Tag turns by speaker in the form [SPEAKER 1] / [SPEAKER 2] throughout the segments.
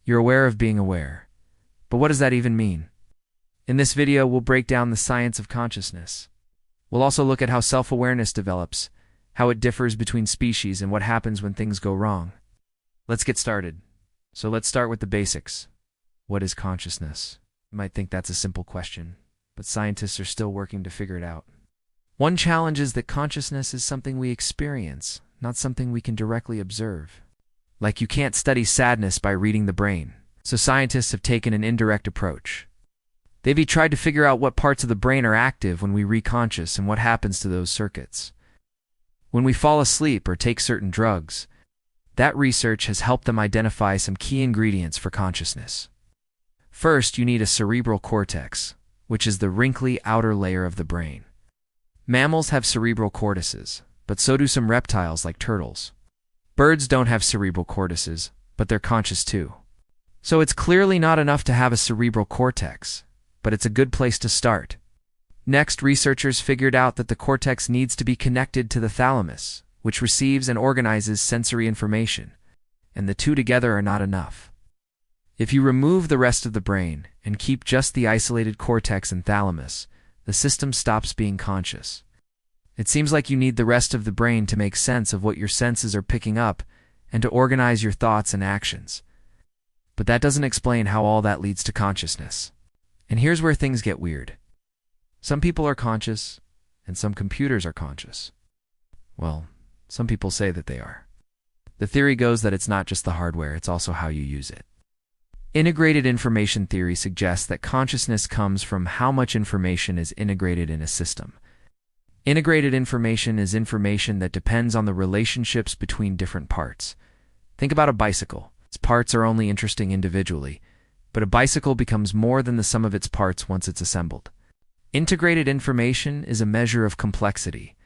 [SPEAKER 1] You're aware of being aware. But what does that even mean? In this video, we'll break down the science of consciousness. We'll also look at how self-awareness develops, how it differs between species, and what happens when things go wrong. Let's get started. So let's start with the basics. What is consciousness? You might think that's a simple question, but scientists are still working to figure it out. One challenge is that consciousness is something we experience, not something we can directly observe. Like you can't study sadness by reading the brain, so scientists have taken an indirect approach. They've tried to figure out what parts of the brain are active when we reconscious and what happens to those circuits. When we fall asleep or take certain drugs, that research has helped them identify some key ingredients for consciousness. First, you need a cerebral cortex, which is the wrinkly outer layer of the brain. Mammals have cerebral cortices, but so do some reptiles like turtles. Birds don't have cerebral cortices, but they're conscious too. So it's clearly not enough to have a cerebral cortex, but it's a good place to start. Next, researchers figured out that the cortex needs to be connected to the thalamus, which receives and organizes sensory information, and the two together are not enough. If you remove the rest of the brain and keep just the isolated cortex and thalamus, the system stops being conscious. It seems like you need the rest of the brain to make sense of what your senses are picking up and to organize your thoughts and actions. But that doesn't explain how all that leads to consciousness. And here's where things get weird. Some people are conscious, and some computers are conscious. Well, some people say that they are. The theory goes that it's not just the hardware, it's also how you use it. Integrated information theory suggests that consciousness comes from how much information is integrated in a system. Integrated information is information that depends on the relationships between different parts. Think about a bicycle. Its parts are only interesting individually, but a bicycle becomes more than the sum of its parts once it's assembled. Integrated information is a measure of complexity.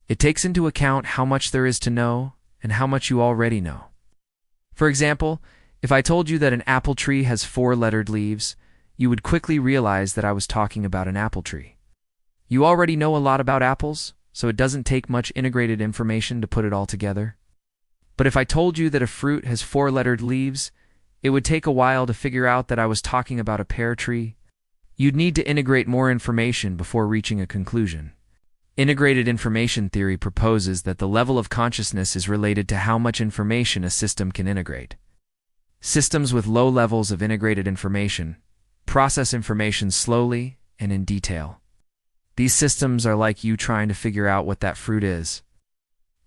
[SPEAKER 1] It takes into account how much there is to know and how much you already know. For example, if I told you that an apple tree has 4 lettered leaves, you would quickly realize that I was talking about an apple tree. You already know a lot about apples, so it doesn't take much integrated information to put it all together. But if I told you that a fruit has 4 lettered leaves, it would take a while to figure out that I was talking about a pear tree. You'd need to integrate more information before reaching a conclusion. Integrated information theory proposes that the level of consciousness is related to how much information a system can integrate. Systems with low levels of integrated information process information slowly and in detail. These systems are like you trying to figure out what that fruit is.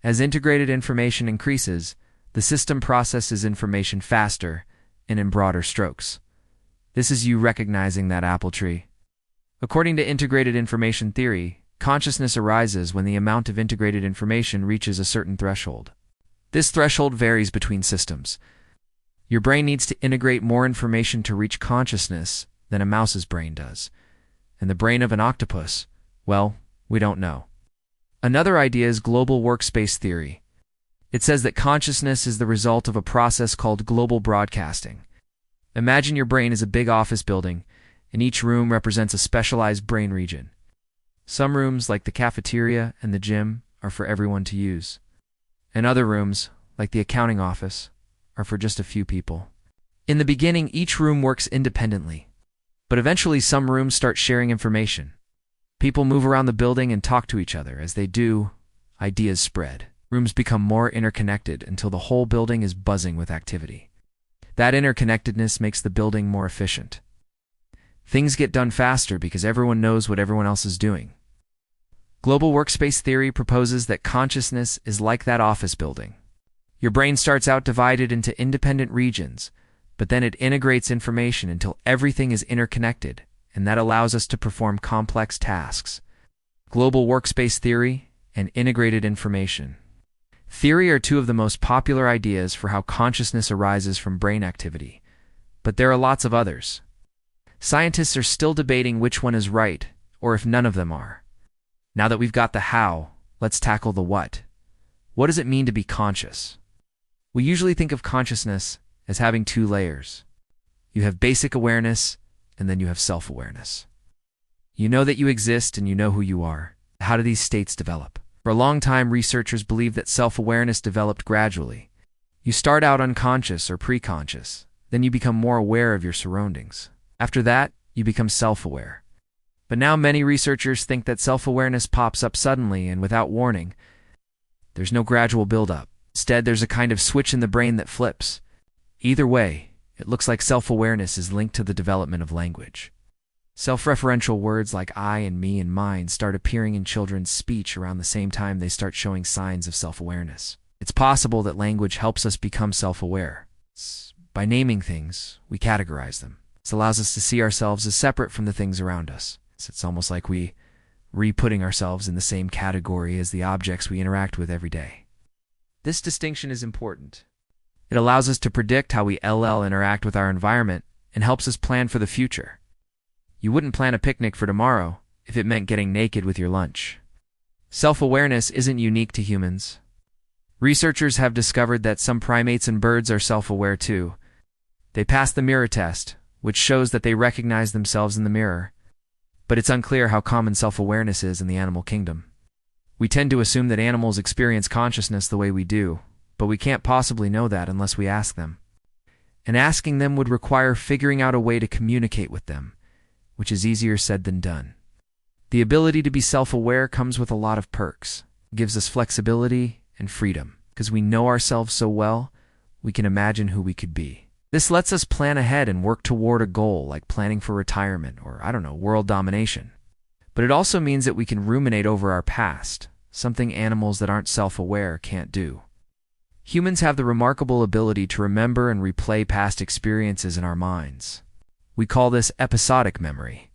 [SPEAKER 1] As integrated information increases, the system processes information faster and in broader strokes. This is you recognizing that apple tree. According to integrated information theory, consciousness arises when the amount of integrated information reaches a certain threshold. This threshold varies between systems. Your brain needs to integrate more information to reach consciousness than a mouse's brain does. And the brain of an octopus, well, we don't know. Another idea is global workspace theory. It says that consciousness is the result of a process called global broadcasting. Imagine your brain is a big office building, and each room represents a specialized brain region. Some rooms, like the cafeteria and the gym, are for everyone to use. And other rooms, like the accounting office, are for just a few people. In the beginning, each room works independently, but eventually some rooms start sharing information. People move around the building and talk to each other. As they do, ideas spread. Rooms become more interconnected until the whole building is buzzing with activity. That interconnectedness makes the building more efficient. Things get done faster because everyone knows what everyone else is doing. Global workspace theory proposes that consciousness is like that office building. Your brain starts out divided into independent regions, but then it integrates information until everything is interconnected, and that allows us to perform complex tasks. Global workspace theory and integrated information theory are two of the most popular ideas for how consciousness arises from brain activity, but there are lots of others. Scientists are still debating which one is right, or if none of them are. Now that we've got the how, let's tackle the what. What does it mean to be conscious? We usually think of consciousness as having 2 layers. You have basic awareness, and then you have self-awareness. You know that you exist and you know who you are. How do these states develop? For a long time, researchers believed that self-awareness developed gradually. You start out unconscious or preconscious, Then you become more aware of your surroundings. After that, you become self-aware. But now many researchers think that self-awareness pops up suddenly and without warning. There's no gradual build-up. Instead, there's a kind of switch in the brain that flips. Either way, it looks like self-awareness is linked to the development of language. Self-referential words like I and me and mine start appearing in children's speech around the same time they start showing signs of self-awareness. It's possible that language helps us become self-aware. By naming things, we categorize them. This allows us to see ourselves as separate from the things around us. It's almost like we re-putting ourselves in the same category as the objects we interact with every day. This distinction is important. It allows us to predict how we interact with our environment and helps us plan for the future. You wouldn't plan a picnic for tomorrow if it meant getting naked with your lunch. Self-awareness isn't unique to humans. Researchers have discovered that some primates and birds are self-aware too. They pass the mirror test, which shows that they recognize themselves in the mirror. But it's unclear how common self-awareness is in the animal kingdom. We tend to assume that animals experience consciousness the way we do, but we can't possibly know that unless we ask them. And asking them would require figuring out a way to communicate with them, which is easier said than done. The ability to be self-aware comes with a lot of perks. It gives us flexibility and freedom. Because we know ourselves so well, we can imagine who we could be. This lets us plan ahead and work toward a goal like planning for retirement or, world domination. But it also means that we can ruminate over our past, something animals that aren't self-aware can't do. Humans have the remarkable ability to remember and replay past experiences in our minds. We call this episodic memory,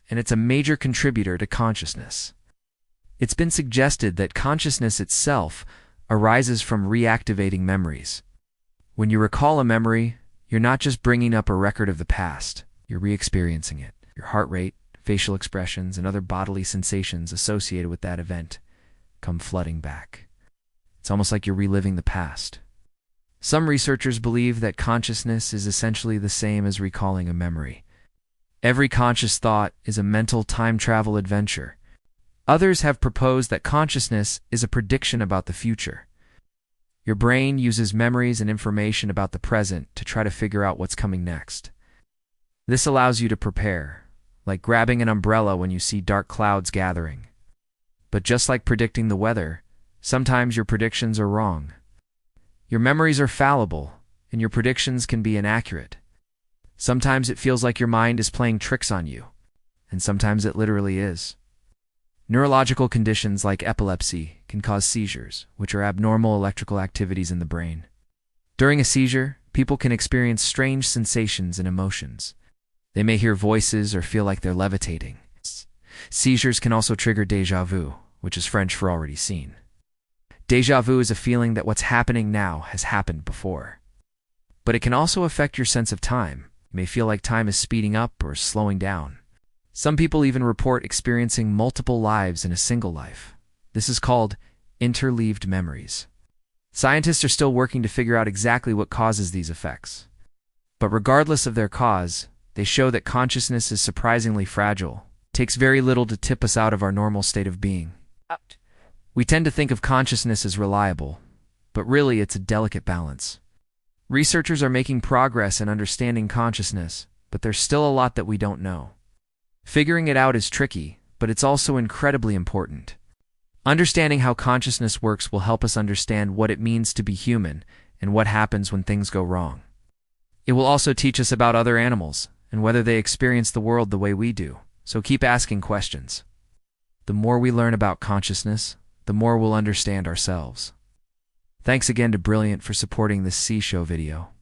[SPEAKER 1] and it's a major contributor to consciousness. It's been suggested that consciousness itself arises from reactivating memories. When you recall a memory, you're not just bringing up a record of the past, you're re-experiencing it. Your heart rate, facial expressions, and other bodily sensations associated with that event come flooding back. It's almost like you're reliving the past. Some researchers believe that consciousness is essentially the same as recalling a memory. Every conscious thought is a mental time travel adventure. Others have proposed that consciousness is a prediction about the future. Your brain uses memories and information about the present to try to figure out what's coming next. This allows you to prepare, like grabbing an umbrella when you see dark clouds gathering. But just like predicting the weather, sometimes your predictions are wrong. Your memories are fallible, and your predictions can be inaccurate. Sometimes it feels like your mind is playing tricks on you, and sometimes it literally is. Neurological conditions like epilepsy can cause seizures, which are abnormal electrical activities in the brain. During a seizure, people can experience strange sensations and emotions. They may hear voices or feel like they're levitating. Seizures can also trigger déjà vu, which is French for already seen. Déjà vu is a feeling that what's happening now has happened before. But it can also affect your sense of time. You may feel like time is speeding up or slowing down. Some people even report experiencing multiple lives in a single life. This is called interleaved memories. Scientists are still working to figure out exactly what causes these effects. But regardless of their cause, they show that consciousness is surprisingly fragile. It takes very little to tip us out of our normal state of being. We tend to think of consciousness as reliable, but really it's a delicate balance. Researchers are making progress in understanding consciousness, but there's still a lot that we don't know. Figuring it out is tricky, but it's also incredibly important. Understanding how consciousness works will help us understand what it means to be human and what happens when things go wrong. It will also teach us about other animals and whether they experience the world the way we do, so keep asking questions. The more we learn about consciousness, the more we'll understand ourselves. Thanks again to Brilliant for supporting this C-Show video.